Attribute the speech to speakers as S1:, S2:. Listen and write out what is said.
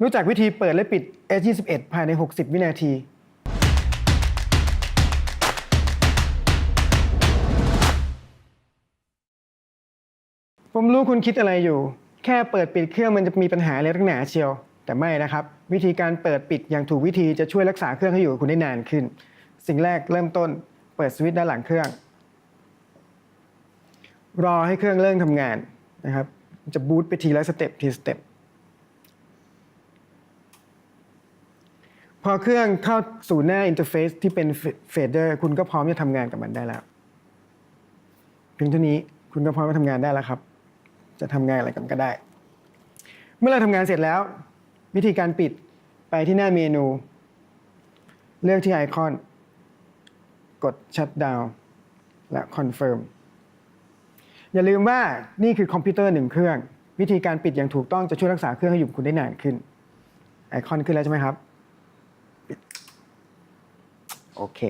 S1: รู้จักวิธีเปิดและปิด S21 ภายใน 60 วินาที ผมรู้คุณคิดอะไรอยู่ แค่เปิดปิดเครื่องมันจะมีปัญหาอะไรตั้งหนาเชียว แต่ไม่นะครับ วิธีการเปิดปิดอย่างถูกวิธีจะช่วยรักษาเครื่องให้อยู่กับคุณได้นานขึ้น สิ่งแรกเริ่มต้นเปิดสวิตช์ด้านหลังเครื่อง รอให้เครื่องเริ่มทำงานนะครับ จะบูตไปทีละสเต็ปทีสเต็ป พอเครื่องเข้าสู่หน้าอินเทอร์เฟซที่เป็นเฟดเดอร์คุณก็พร้อมจะทำงานกับมันได้แล้วเพียงเท่านี้คุณก็พร้อมจะทำงานได้แล้วครับ จะทำงานอะไรกันก็ได้ เมื่อเราทำงานเสร็จแล้ว วิธีการปิดไปที่หน้าเมนู เลือกที่ไอคอนกด Shut Down และ Confirm อย่าลืมว่านี่คือคอมพิวเตอร์1 เครื่อง วิธีการปิดอย่างถูกต้องจะช่วยรักษาเครื่องให้อยู่กับคุณได้นานขึ้นไอคอนขึ้นแล้วใช่ไหมครับโอเค